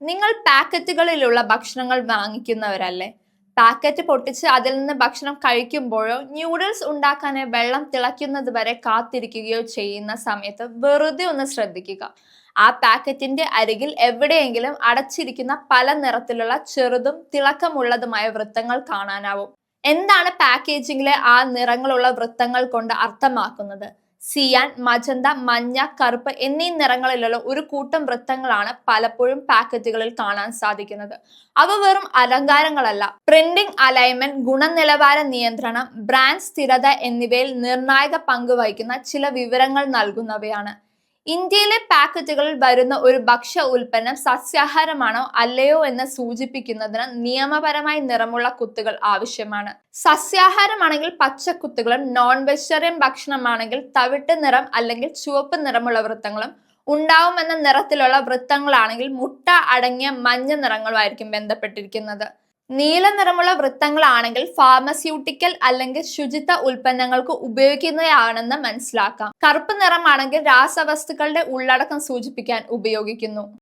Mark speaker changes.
Speaker 1: നിങ്ങൾ പാക്കറ്റുകളിലുള്ള ഭക്ഷണങ്ങൾ വാങ്ങിക്കുന്നവരല്ലേ? പാക്കറ്റ് പൊട്ടിച്ച് അതിൽ നിന്ന് ഭക്ഷണം കഴിക്കുമ്പോഴോ ന്യൂഡിൽസ് ഉണ്ടാക്കാനായി വെള്ളം തിളയ്ക്കുന്നത് വരെ കാത്തിരിക്കുകയോ ചെയ്യുന്ന സമയത്ത് വെറുതെ ഒന്ന് ശ്രദ്ധിക്കുക. ആ പാക്കറ്റിന്റെ അരികിൽ എവിടെയെങ്കിലും അടച്ചിരിക്കുന്ന പല നിറത്തിലുള്ള ചെറുതും തിളക്കമുള്ളതുമായ വൃത്തങ്ങൾ കാണാനാവും. എന്താണ് പാക്കേജിംഗിലെ ആ നിറങ്ങളുള്ള വൃത്തങ്ങൾ കൊണ്ട് അർത്ഥമാക്കുന്നത്? സിയാൻ, മജന്ത, മഞ്ഞ, കറുപ്പ് എന്നീ നിറങ്ങളിലുള്ള ഒരു കൂട്ടം വൃത്തങ്ങളാണ് പലപ്പോഴും പാക്കറ്റുകളിൽ കാണാൻ സാധിക്കുന്നത്. അവ വെറും അലങ്കാരങ്ങളല്ല. പ്രിന്റിംഗ്, അലൈൻമെന്റ്, ഗുണനിലവാര നിയന്ത്രണം, ബ്രാൻഡ് സ്ഥിരത എന്നിവയിൽ നിർണായക പങ്ക് വഹിക്കുന്ന ചില വിവരങ്ങൾ നൽകുന്നവയാണ്. ഇന്ത്യയിലെ പാക്കറ്റുകളിൽ വരുന്ന ഒരു ഭക്ഷ്യ ഉൽപ്പന്നം സസ്യാഹാരമാണോ അല്ലയോ എന്ന് സൂചിപ്പിക്കുന്നതിന് നിയമപരമായി നിറമുള്ള കുത്തുകൾ ആവശ്യമാണ്. സസ്യാഹാരമാണെങ്കിൽ പച്ച കുത്തുകളും, നോൺ വെജിറ്റേറിയൻ ഭക്ഷണമാണെങ്കിൽ തവിട്ട് നിറം അല്ലെങ്കിൽ ചുവപ്പ് നിറമുള്ള വൃത്തങ്ങളും ഉണ്ടാവുമെന്ന നിറത്തിലുള്ള വൃത്തങ്ങളാണെങ്കിൽ മുട്ട അടങ്ങിയ മഞ്ഞ നിറങ്ങളുമായിരിക്കും ബന്ധപ്പെട്ടിരിക്കുന്നത്. നീല നിറമുള്ള വൃത്തങ്ങളാണെങ്കിൽ ഫാർമസ്യൂട്ടിക്കൽ അല്ലെങ്കിൽ ശുചിത്വ ഉൽപ്പന്നങ്ങൾക്ക് ഉപയോഗിക്കുന്നതാണെന്ന് മനസ്സിലാക്കാം. കറുപ്പ് നിറമാണെങ്കിൽ രാസവസ്തുക്കളുടെ ഉള്ളടക്കം സൂചിപ്പിക്കാൻ ഉപയോഗിക്കുന്നു.